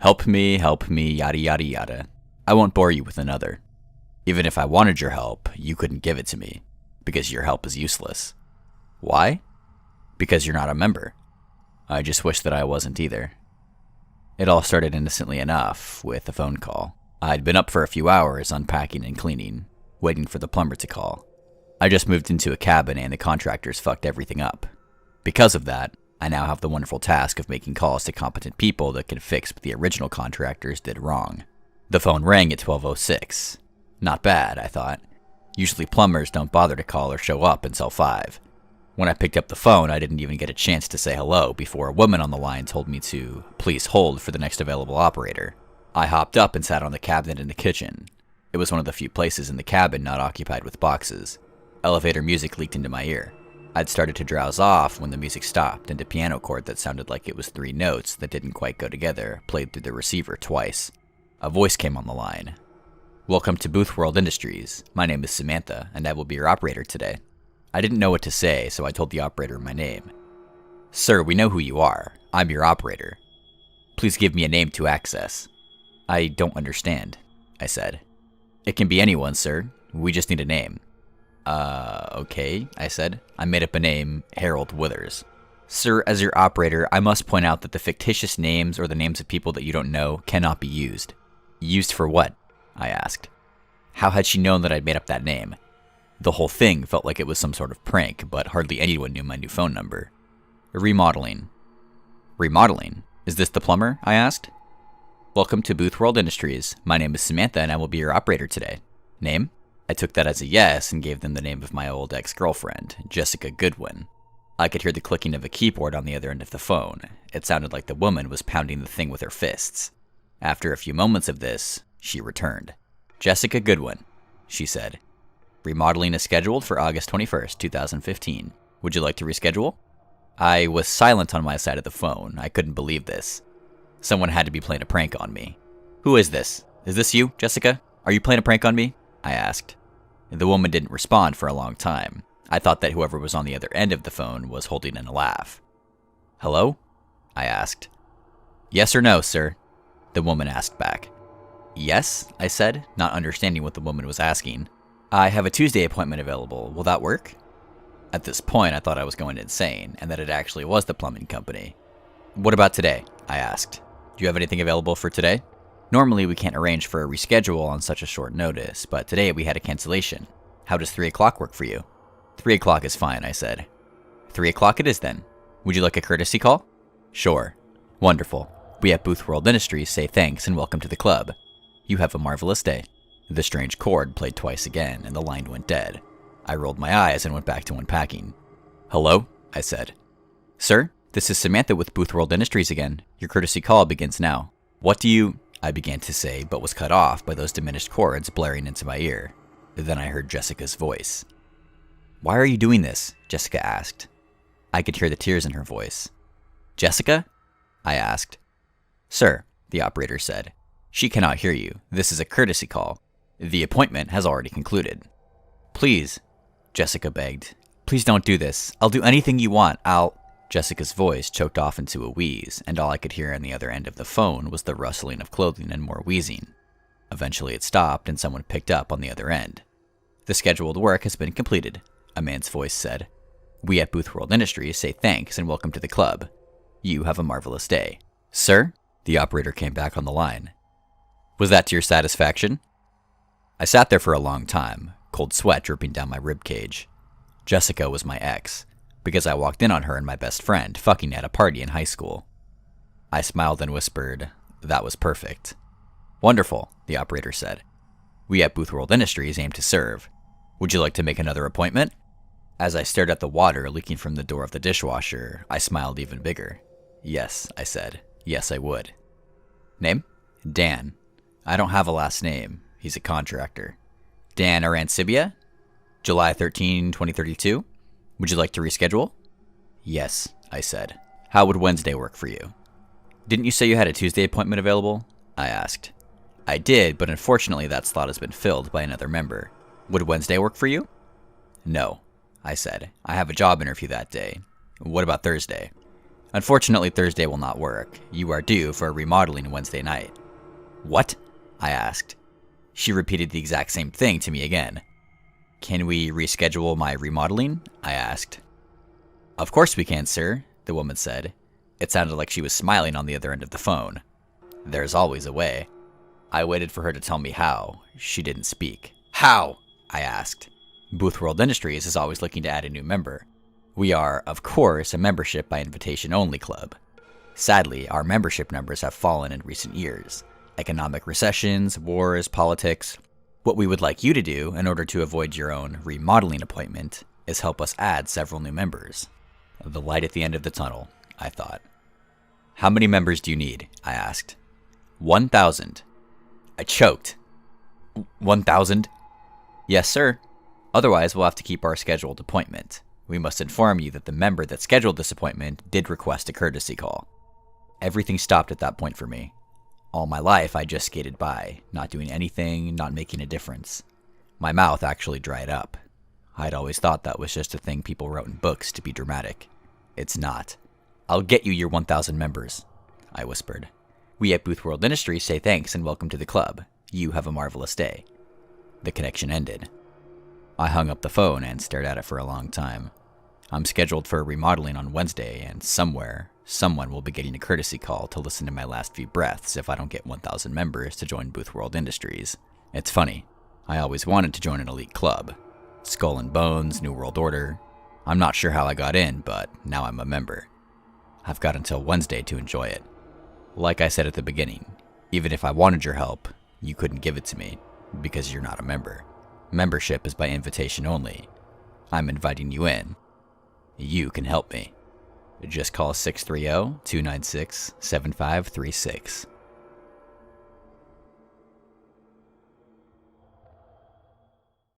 help me, yada yada yada. I won't bore you with another. Even if I wanted your help, you couldn't give it to me, because your help is useless. Why? Because you're not a member. I just wish that I wasn't either. It all started innocently enough, with a phone call. I'd been up for a few hours unpacking and cleaning, waiting for the plumber to call. I just moved into a cabin and the contractors fucked everything up. Because of that, I now have the wonderful task of making calls to competent people that can fix what the original contractors did wrong. The phone rang at 12:06. Not bad, I thought. Usually plumbers don't bother to call or show up until 5. When I picked up the phone, I didn't even get a chance to say hello before a woman on the line told me to please hold for the next available operator. I hopped up and sat on the cabinet in the kitchen. It was one of the few places in the cabin not occupied with boxes. Elevator music leaked into my ear. I'd started to drowse off when the music stopped and a piano chord that sounded like it was 3 notes that didn't quite go together played through the receiver twice. A voice came on the line. "Welcome to Booth World Industries. My name is Samantha, and I will be your operator today." I didn't know what to say, so I told the operator my name. "Sir, we know who you are. I'm your operator. Please give me a name to access." "I don't understand," I said. "It can be anyone, sir. We just need a name." Okay, I said. I made up a name, Harold Withers. "Sir, as your operator, I must point out that the fictitious names or the names of people that you don't know cannot be used." "Used for what?" I asked. How had she known that I'd made up that name? The whole thing felt like it was some sort of prank, but hardly anyone knew my new phone number. "Remodeling." "Remodeling? Is this the plumber?" I asked. "Welcome to Booth World Industries. My name is Samantha and I will be your operator today. Name?" I took that as a yes and gave them the name of my old ex-girlfriend, Jessica Goodwin. I could hear the clicking of a keyboard on the other end of the phone. It sounded like the woman was pounding the thing with her fists. After a few moments of this, she returned. "Jessica Goodwin," she said. "Remodeling is scheduled for August 21st, 2015. Would you like to reschedule?" I was silent on my side of the phone. I couldn't believe this. Someone had to be playing a prank on me. "Who is this? Is this you, Jessica? Are you playing a prank on me?" I asked. The woman didn't respond for a long time. I thought that whoever was on the other end of the phone was holding in a laugh. "Hello?" I asked. "Yes or no, sir?" the woman asked back. "Yes," I said, not understanding what the woman was asking. "I have a Tuesday appointment available. Will that work?" At this point, I thought I was going insane, and that it actually was the plumbing company. "What about today?" I asked. "Do you have anything available for today?" Normally, we can't arrange for a reschedule on such a short notice, but today we had a cancellation. How does 3 o'clock work for you? 3 o'clock is fine, I said. 3 o'clock it is then. Would you like a courtesy call? Sure. Wonderful. We at Booth World Industries say thanks and welcome to the club. You have a marvelous day. The strange chord played twice again, and the line went dead. I rolled my eyes and went back to unpacking. "Hello?" I said. "Sir, this is Samantha with Booth World Industries again. Your courtesy call begins now." "What do you—" I began to say, but was cut off by those diminished chords blaring into my ear. Then I heard Jessica's voice. "Why are you doing this?" Jessica asked. I could hear the tears in her voice. "Jessica?" I asked. "Sir," the operator said, "she cannot hear you. This is a courtesy call. The appointment has already concluded." "Please," Jessica begged. "Please don't do this. I'll do anything you want. Jessica's voice choked off into a wheeze, and all I could hear on the other end of the phone was the rustling of clothing and more wheezing. Eventually it stopped, and someone picked up on the other end. "The scheduled work has been completed," a man's voice said. "We at Booth World Industries say thanks and welcome to the club. You have a marvelous day." "Sir?" The operator came back on the line. "Was that to your satisfaction?" I sat there for a long time, cold sweat dripping down my ribcage. Jessica was my ex, because I walked in on her and my best friend fucking at a party in high school. I smiled and whispered, "That was perfect." "Wonderful," the operator said. "We at Booth World Industries aim to serve. Would you like to make another appointment?" As I stared at the water leaking from the door of the dishwasher, I smiled even bigger. "Yes," I said. "Yes, I would." "Name?" "Dan. I don't have a last name. He's a contractor." "Dan Arancibia? July 13, 2032? Would you like to reschedule?" "Yes," I said. "How would Wednesday work for you?" "Didn't you say you had a Tuesday appointment available?" I asked. "I did, but unfortunately that slot has been filled by another member. Would Wednesday work for you?" "No," I said. "I have a job interview that day. What about Thursday?" Unfortunately, Thursday will not work. You are due for a remodeling Wednesday night. What? I asked. She repeated the exact same thing to me again. Can we reschedule my remodeling? I asked. Of course we can, sir, the woman said. It sounded like she was smiling on the other end of the phone. There's always a way. I waited for her to tell me how. She didn't speak. How? I asked. Booth World Industries is always looking to add a new member. We are, of course, a membership by invitation only club. Sadly, our membership numbers have fallen in recent years. Economic recessions, wars, politics. What we would like you to do in order to avoid your own remodeling appointment is help us add several new members. The light at the end of the tunnel, I thought. How many members do you need? I asked. 1,000. I choked. 1,000? Yes, sir. Otherwise, we'll have to keep our scheduled appointment. We must inform you that the member that scheduled this appointment did request a courtesy call. Everything stopped at that point for me. All my life, I just skated by, not doing anything, not making a difference. My mouth actually dried up. I'd always thought that was just a thing people wrote in books to be dramatic. It's not. I'll get you your 1,000 members, I whispered. We at Booth World Industries say thanks and welcome to the club. You have a marvelous day. The connection ended. I hung up the phone and stared at it for a long time. I'm scheduled for a remodeling on Wednesday, and somewhere, someone will be getting a courtesy call to listen to my last few breaths if I don't get 1,000 members to join Booth World Industries. It's funny. I always wanted to join an elite club. Skull and Bones, New World Order. I'm not sure how I got in, but now I'm a member. I've got until Wednesday to enjoy it. Like I said at the beginning, even if I wanted your help, you couldn't give it to me, because you're not a member. Membership is by invitation only. I'm inviting you in. You can help me. Just call 630-296-7536.